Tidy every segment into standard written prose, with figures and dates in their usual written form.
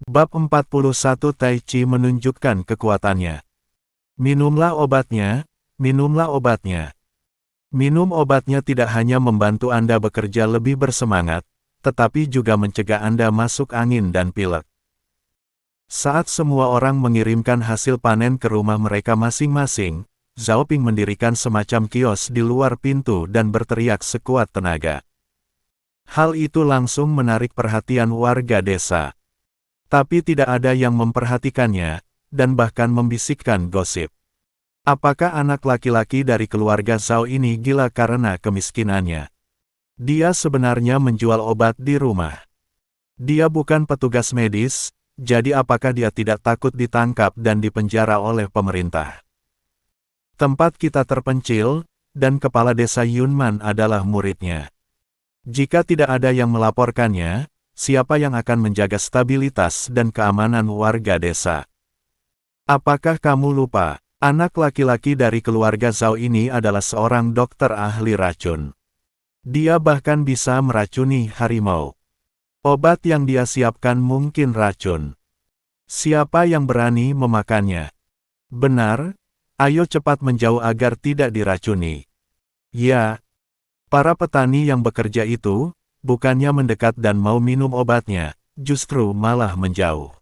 Bab 41 Tai Chi menunjukkan kekuatannya. Minumlah obatnya, minumlah obatnya. Minum obatnya tidak hanya membantu Anda bekerja lebih bersemangat, tetapi juga mencegah Anda masuk angin dan pilek. Saat semua orang mengirimkan hasil panen ke rumah mereka masing-masing, Zhao Ping mendirikan semacam kios di luar pintu dan berteriak sekuat tenaga. Hal itu langsung menarik perhatian warga desa. Tapi tidak ada yang memperhatikannya, dan bahkan membisikkan gosip. Apakah anak laki-laki dari keluarga Zhao ini gila karena kemiskinannya? Dia sebenarnya menjual obat di rumah. Dia bukan petugas medis, jadi apakah dia tidak takut ditangkap dan dipenjara oleh pemerintah? Tempat kita terpencil, dan kepala desa Yunman adalah muridnya. Jika tidak ada yang melaporkannya, siapa yang akan menjaga stabilitas dan keamanan warga desa? Apakah kamu lupa, anak laki-laki dari keluarga Zhao ini adalah seorang dokter ahli racun. Dia bahkan bisa meracuni harimau. Obat yang dia siapkan mungkin racun. Siapa yang berani memakannya? Benar, ayo cepat menjauh agar tidak diracuni. Ya, para petani yang bekerja itu, bukannya mendekat dan mau minum obatnya, justru malah menjauh.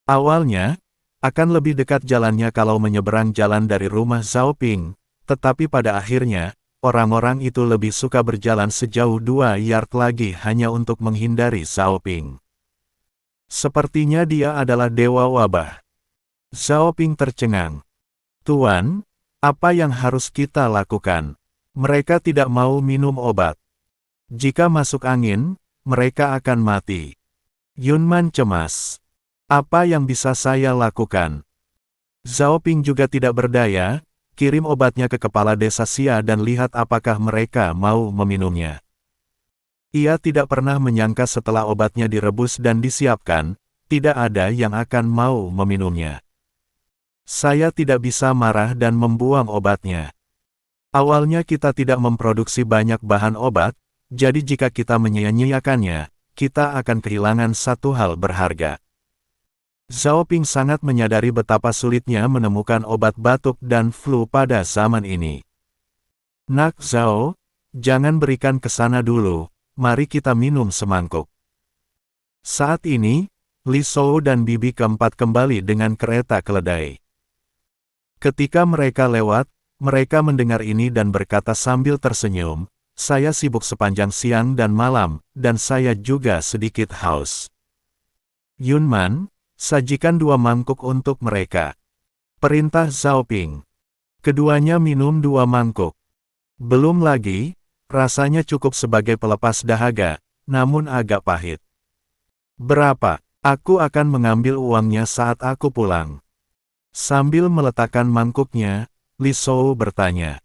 Awalnya, akan lebih dekat jalannya kalau menyeberang jalan dari rumah Zhao Ping, tetapi pada akhirnya, orang-orang itu lebih suka berjalan sejauh 2 yard lagi hanya untuk menghindari Zhao Ping. Sepertinya dia adalah dewa wabah. Zhao Ping tercengang. Tuan, apa yang harus kita lakukan? Mereka tidak mau minum obat. Jika masuk angin, mereka akan mati. Yunman cemas. Apa yang bisa saya lakukan? Zhao Ping juga tidak berdaya, kirim obatnya ke kepala desa Xia dan lihat apakah mereka mau meminumnya. Ia tidak pernah menyangka setelah obatnya direbus dan disiapkan, tidak ada yang akan mau meminumnya. Saya tidak bisa marah dan membuang obatnya. Awalnya kita tidak memproduksi banyak bahan obat, jadi jika kita menyia-nyiakannya, kita akan kehilangan satu hal berharga. Zhao Ping sangat menyadari betapa sulitnya menemukan obat batuk dan flu pada zaman ini. Nak Zhao, jangan berikan ke sana dulu, mari kita minum semangkuk. Saat ini, Li Shou dan bibi keempat kembali dengan kereta keledai. Ketika mereka lewat, mereka mendengar ini dan berkata sambil tersenyum, saya sibuk sepanjang siang dan malam, dan saya juga sedikit haus. Yunman, sajikan 2 mangkuk untuk mereka. Perintah Zhao Ping. Keduanya minum 2 mangkuk. Belum lagi, rasanya cukup sebagai pelepas dahaga, namun agak pahit. Berapa? Aku akan mengambil uangnya saat aku pulang. Sambil meletakkan mangkuknya, Li Shou bertanya.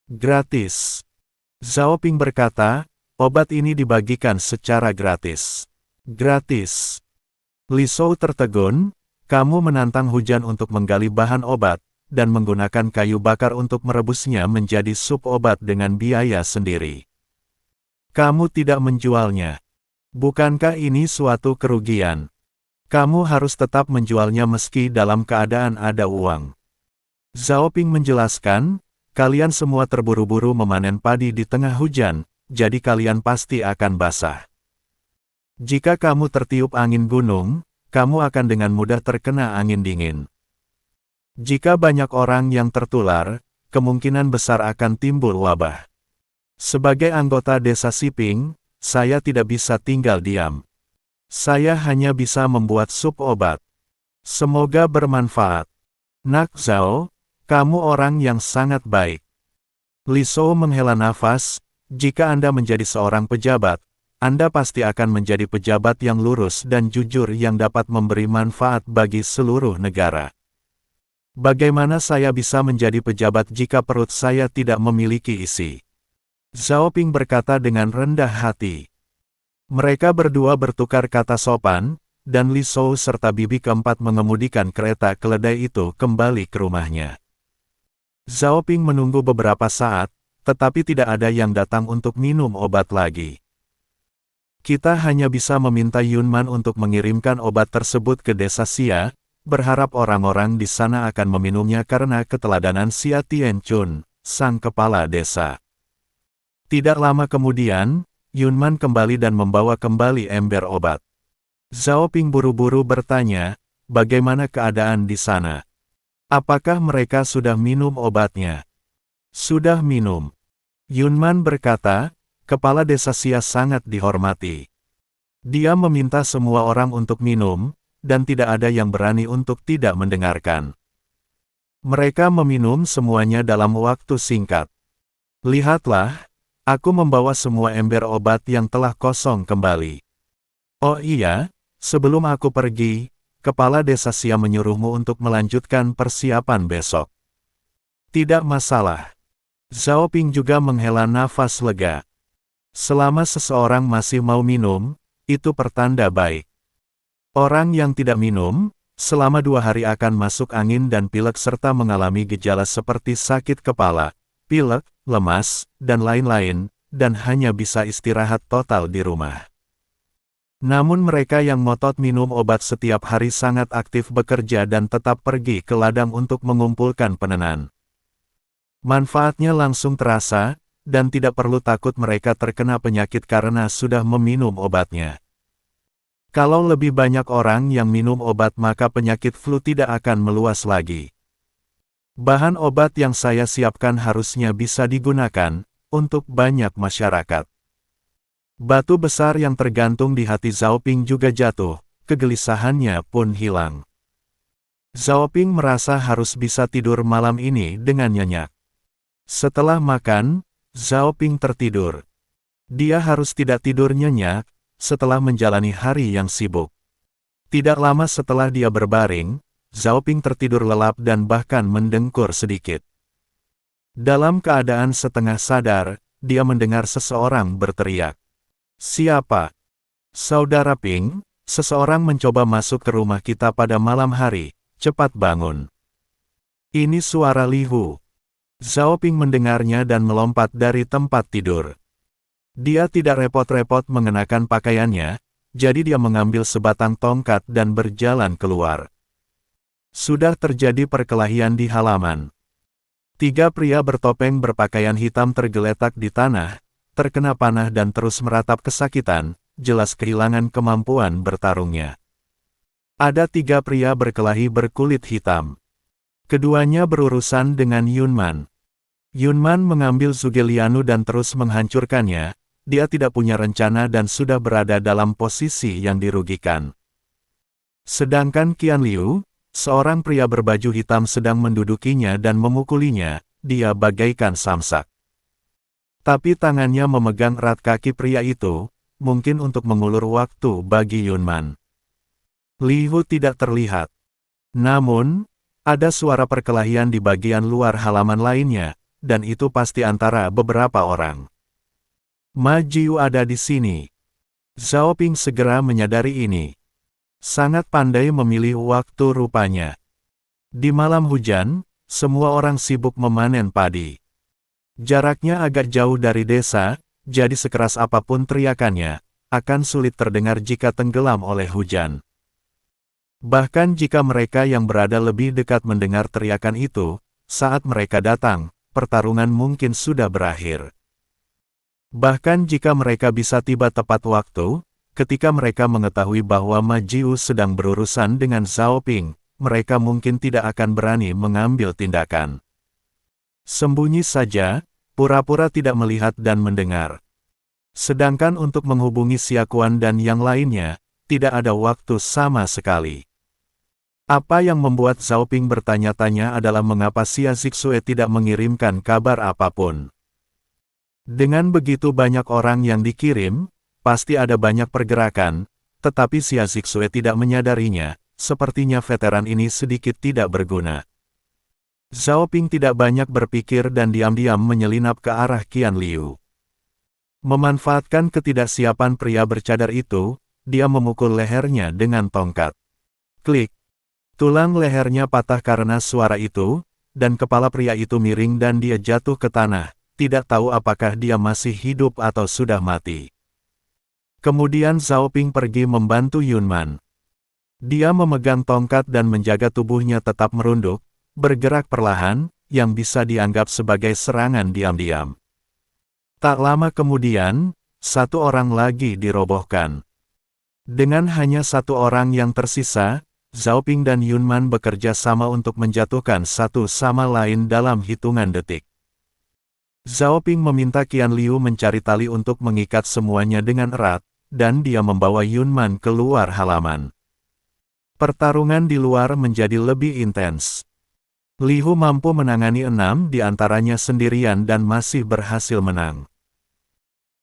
Gratis. Zhao Ping berkata, obat ini dibagikan secara gratis. Gratis. Li Shou tertegun, kamu menantang hujan untuk menggali bahan obat, dan menggunakan kayu bakar untuk merebusnya menjadi sup obat dengan biaya sendiri. Kamu tidak menjualnya. Bukankah ini suatu kerugian? Kamu harus tetap menjualnya meski dalam keadaan ada uang. Zhao Ping menjelaskan, kalian semua terburu-buru memanen padi di tengah hujan, jadi kalian pasti akan basah. Jika kamu tertiup angin gunung, kamu akan dengan mudah terkena angin dingin. Jika banyak orang yang tertular, kemungkinan besar akan timbul wabah. Sebagai anggota desa Siping, saya tidak bisa tinggal diam. Saya hanya bisa membuat sup obat. Semoga bermanfaat. Nak Zhao, kamu orang yang sangat baik. Li Shou menghela nafas, jika Anda menjadi seorang pejabat, Anda pasti akan menjadi pejabat yang lurus dan jujur yang dapat memberi manfaat bagi seluruh negara. Bagaimana saya bisa menjadi pejabat jika perut saya tidak memiliki isi? Zhao Ping berkata dengan rendah hati. Mereka berdua bertukar kata sopan, dan Li Shou serta bibi keempat mengemudikan kereta keledai itu kembali ke rumahnya. Zhao Ping menunggu beberapa saat, tetapi tidak ada yang datang untuk minum obat lagi. Kita hanya bisa meminta Yunman untuk mengirimkan obat tersebut ke desa Xia, berharap orang-orang di sana akan meminumnya karena keteladanan Xia Tianchun, sang kepala desa. Tidak lama kemudian, Yunman kembali dan membawa kembali ember obat. Zhao Ping buru-buru bertanya, bagaimana keadaan di sana? Apakah mereka sudah minum obatnya? Sudah minum. Yunman berkata, kepala desa Xia sangat dihormati. Dia meminta semua orang untuk minum, dan tidak ada yang berani untuk tidak mendengarkan. Mereka meminum semuanya dalam waktu singkat. Lihatlah, aku membawa semua ember obat yang telah kosong kembali. Oh iya, sebelum aku pergi, kepala desa Xia menyuruhmu untuk melanjutkan persiapan besok. Tidak masalah. Zhao Ping juga menghela nafas lega. Selama seseorang masih mau minum, itu pertanda baik. Orang yang tidak minum, selama 2 hari akan masuk angin dan pilek serta mengalami gejala seperti sakit kepala, pilek, lemas, dan lain-lain, dan hanya bisa istirahat total di rumah. Namun mereka yang ngotot minum obat setiap hari sangat aktif bekerja dan tetap pergi ke ladang untuk mengumpulkan penenan. Manfaatnya langsung terasa, dan tidak perlu takut mereka terkena penyakit karena sudah meminum obatnya. Kalau lebih banyak orang yang minum obat maka penyakit flu tidak akan meluas lagi. Bahan obat yang saya siapkan harusnya bisa digunakan untuk banyak masyarakat. Batu besar yang tergantung di hati Zhao Ping juga jatuh, kegelisahannya pun hilang. Zhao Ping merasa harus bisa tidur malam ini dengan nyenyak. Setelah makan, Zhao Ping tertidur. Dia harus tidak tidur nyenyak, setelah menjalani hari yang sibuk. Tidak lama setelah dia berbaring, Zhao Ping tertidur lelap dan bahkan mendengkur sedikit. Dalam keadaan setengah sadar, dia mendengar seseorang berteriak. Siapa? Saudara Ping, seseorang mencoba masuk ke rumah kita pada malam hari, cepat bangun. Ini suara Li Hu. Zhao Ping mendengarnya dan melompat dari tempat tidur. Dia tidak repot-repot mengenakan pakaiannya, jadi dia mengambil sebatang tongkat dan berjalan keluar. Sudah terjadi perkelahian di halaman. 3 pria bertopeng berpakaian hitam tergeletak di tanah, terkena panah dan terus meratap kesakitan, jelas kehilangan kemampuan bertarungnya. Ada 3 pria berkelahi berkulit hitam. Keduanya berurusan dengan Yunman. Yunman mengambil Zhuge Liang dan terus menghancurkannya, dia tidak punya rencana dan sudah berada dalam posisi yang dirugikan. Sedangkan Qian Liu, seorang pria berbaju hitam sedang mendudukinya dan memukulinya, dia bagaikan samsak. Tapi tangannya memegang erat kaki pria itu, mungkin untuk mengulur waktu bagi Yunman. Li Hu tidak terlihat. Namun, ada suara perkelahian di bagian luar halaman lainnya, dan itu pasti antara beberapa orang. Ma Jiu ada di sini. Zhao Ping segera menyadari ini. Sangat pandai memilih waktu rupanya. Di malam hujan, semua orang sibuk memanen padi. Jaraknya agak jauh dari desa, jadi sekeras apapun teriakannya, akan sulit terdengar jika tenggelam oleh hujan. Bahkan jika mereka yang berada lebih dekat mendengar teriakan itu, saat mereka datang, pertarungan mungkin sudah berakhir. Bahkan jika mereka bisa tiba tepat waktu, ketika mereka mengetahui bahwa Ma Jiu sedang berurusan dengan Zhao Ping, mereka mungkin tidak akan berani mengambil tindakan. Sembunyi saja, pura-pura tidak melihat dan mendengar. Sedangkan untuk menghubungi Xia Kuan dan yang lainnya, tidak ada waktu sama sekali. Apa yang membuat Zhao Ping bertanya-tanya adalah mengapa Xia Zixue tidak mengirimkan kabar apapun. Dengan begitu banyak orang yang dikirim, pasti ada banyak pergerakan, tetapi Xia Zixue tidak menyadarinya, sepertinya veteran ini sedikit tidak berguna. Zhao Ping tidak banyak berpikir dan diam-diam menyelinap ke arah Qian Liu. Memanfaatkan ketidaksiapan pria bercadar itu, dia memukul lehernya dengan tongkat. Klik! Tulang lehernya patah karena suara itu, dan kepala pria itu miring dan dia jatuh ke tanah, tidak tahu apakah dia masih hidup atau sudah mati. Kemudian Zhao Ping pergi membantu Yunman. Dia memegang tongkat dan menjaga tubuhnya tetap merunduk, bergerak perlahan, yang bisa dianggap sebagai serangan diam-diam. Tak lama kemudian, satu orang lagi dirobohkan. Dengan hanya satu orang yang tersisa, Zhao Ping dan Yunman bekerja sama untuk menjatuhkan satu sama lain dalam hitungan detik. Zhao Ping meminta Qian Liu mencari tali untuk mengikat semuanya dengan erat, dan dia membawa Yunman keluar halaman. Pertarungan di luar menjadi lebih intens. Li Hu mampu menangani 6 di antaranya sendirian dan masih berhasil menang.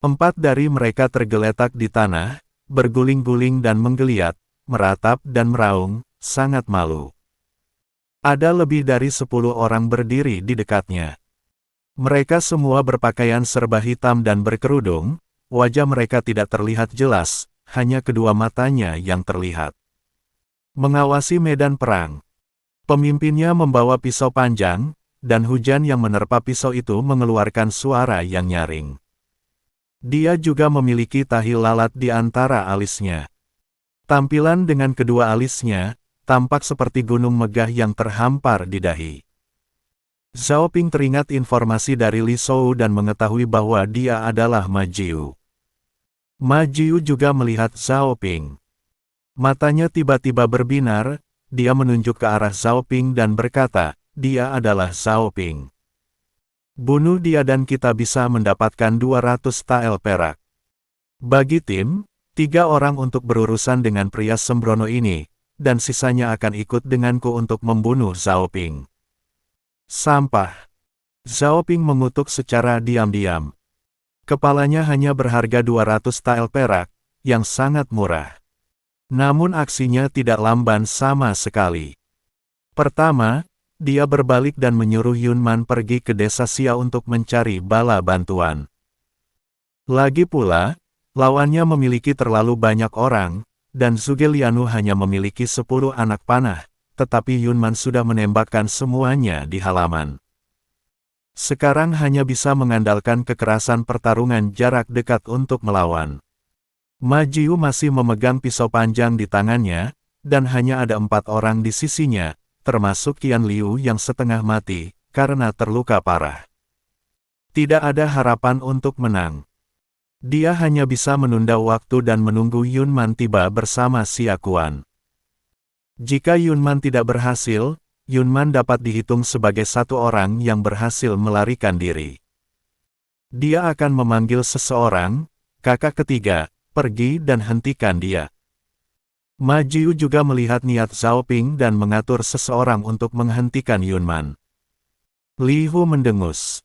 4 dari mereka tergeletak di tanah, berguling-guling dan menggeliat, meratap dan meraung, sangat malu. Ada lebih dari 10 orang berdiri di dekatnya. Mereka semua berpakaian serba hitam dan berkerudung, wajah mereka tidak terlihat jelas, hanya kedua matanya yang terlihat. Mengawasi medan perang. Pemimpinnya membawa pisau panjang, dan hujan yang menerpa pisau itu mengeluarkan suara yang nyaring. Dia juga memiliki tahi lalat di antara alisnya. Tampilan dengan kedua alisnya, tampak seperti gunung megah yang terhampar di dahi. Zhao Ping teringat informasi dari Li Shou dan mengetahui bahwa dia adalah Ma Jiu. Ma Jiu juga melihat Zhao Ping. Matanya tiba-tiba berbinar, dia menunjuk ke arah Zhao Ping dan berkata, dia adalah Zhao Ping. Bunuh dia dan kita bisa mendapatkan 200 tael perak. Bagi tim, 3 orang untuk berurusan dengan pria sembrono ini, dan sisanya akan ikut denganku untuk membunuh Zhao Ping. Sampah. Zhao Ping mengutuk secara diam-diam. Kepalanya hanya berharga 200 tael perak, yang sangat murah. Namun aksinya tidak lamban sama sekali. Pertama, dia berbalik dan menyuruh Yunman pergi ke desa Xia untuk mencari bala bantuan. Lagi pula, lawannya memiliki terlalu banyak orang, dan Zhuge Lianu hanya memiliki 10 anak panah, tetapi Yunman sudah menembakkan semuanya di halaman. Sekarang hanya bisa mengandalkan kekerasan pertarungan jarak dekat untuk melawan. Ma Jiu masih memegang pisau panjang di tangannya, dan hanya ada 4 orang di sisinya, termasuk Qian Liu yang setengah mati, karena terluka parah. Tidak ada harapan untuk menang. Dia hanya bisa menunda waktu dan menunggu Yunman tiba bersama Xia Kuan. Jika Yunman tidak berhasil, Yunman dapat dihitung sebagai satu orang yang berhasil melarikan diri. Dia akan memanggil seseorang, kakak ketiga, pergi dan hentikan dia. Ma Jiu juga melihat niat Zhao Ping dan mengatur seseorang untuk menghentikan Yunman. Li Hu mendengus.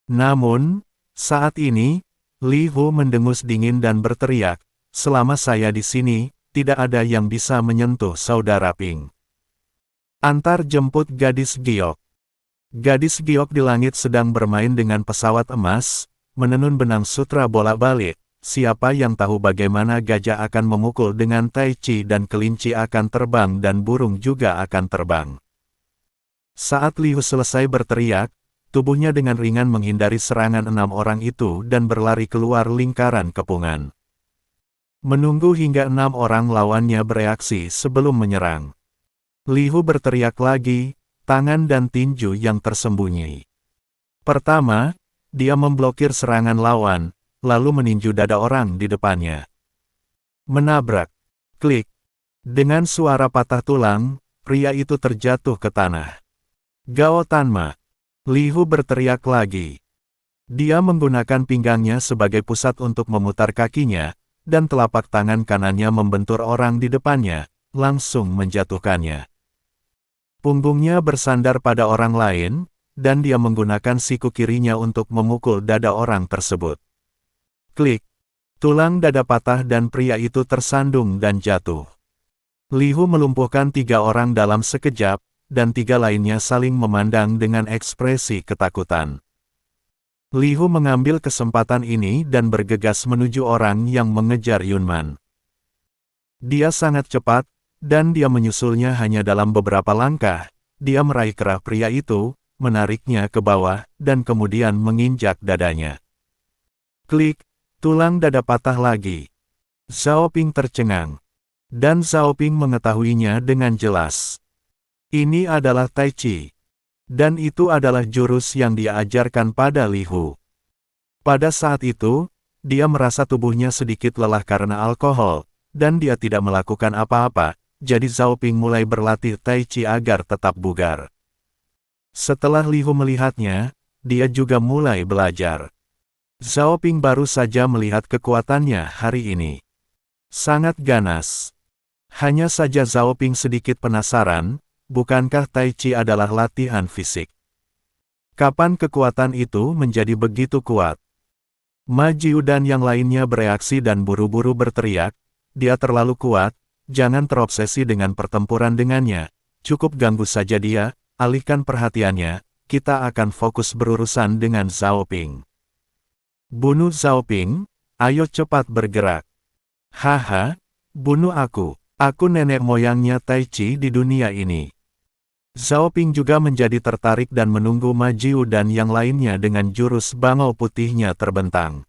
Namun, saat ini, Li Hu mendengus dingin dan berteriak, selama saya di sini, tidak ada yang bisa menyentuh saudara Ping. Antar jemput gadis giok. Gadis giok di langit sedang bermain dengan pesawat emas, menenun benang sutra bolak-balik. Siapa yang tahu bagaimana gajah akan memukul dengan tai chi dan kelinci akan terbang dan burung juga akan terbang. Saat Li Hu selesai berteriak, tubuhnya dengan ringan menghindari serangan 6 orang itu dan berlari keluar lingkaran kepungan. Menunggu hingga 6 orang lawannya bereaksi sebelum menyerang. Li Hu berteriak lagi, tangan dan tinju yang tersembunyi. Pertama, dia memblokir serangan lawan, lalu meninju dada orang di depannya. Menabrak. Klik. Dengan suara patah tulang, pria itu terjatuh ke tanah. Gao Tanma. Li Hu berteriak lagi. Dia menggunakan pinggangnya sebagai pusat untuk memutar kakinya, dan telapak tangan kanannya membentur orang di depannya, langsung menjatuhkannya. Punggungnya bersandar pada orang lain, dan dia menggunakan siku kirinya untuk memukul dada orang tersebut. Klik. Tulang dada patah dan pria itu tersandung dan jatuh. Li Hu melumpuhkan 3 orang dalam sekejap, dan 3 lainnya saling memandang dengan ekspresi ketakutan. Li Hu mengambil kesempatan ini dan bergegas menuju orang yang mengejar Yunman. Dia sangat cepat, dan dia menyusulnya hanya dalam beberapa langkah. Dia meraih kerah pria itu, menariknya ke bawah, dan kemudian menginjak dadanya. Klik. Tulang dada patah lagi. Zhao Ping tercengang. Dan Zhao Ping mengetahuinya dengan jelas. Ini adalah Tai Chi. Dan itu adalah jurus yang dia ajarkan pada Li Hu. Pada saat itu, dia merasa tubuhnya sedikit lelah karena alkohol, dan dia tidak melakukan apa-apa, jadi Zhao Ping mulai berlatih Tai Chi agar tetap bugar. Setelah Li Hu melihatnya, dia juga mulai belajar. Zhao Ping baru saja melihat kekuatannya hari ini. Sangat ganas. Hanya saja Zhao Ping sedikit penasaran, bukankah Tai Chi adalah latihan fisik? Kapan kekuatan itu menjadi begitu kuat? Ma Jiu dan yang lainnya bereaksi dan buru-buru berteriak, dia terlalu kuat, jangan terobsesi dengan pertempuran dengannya, cukup ganggu saja dia, alihkan perhatiannya, kita akan fokus berurusan dengan Zhao Ping. Bunuh Zhao Ping, ayo cepat bergerak. Haha, bunuh aku nenek moyangnya Tai Chi di dunia ini. Zhao Ping juga menjadi tertarik dan menunggu Ma Jiu dan yang lainnya dengan jurus bangau putihnya terbentang.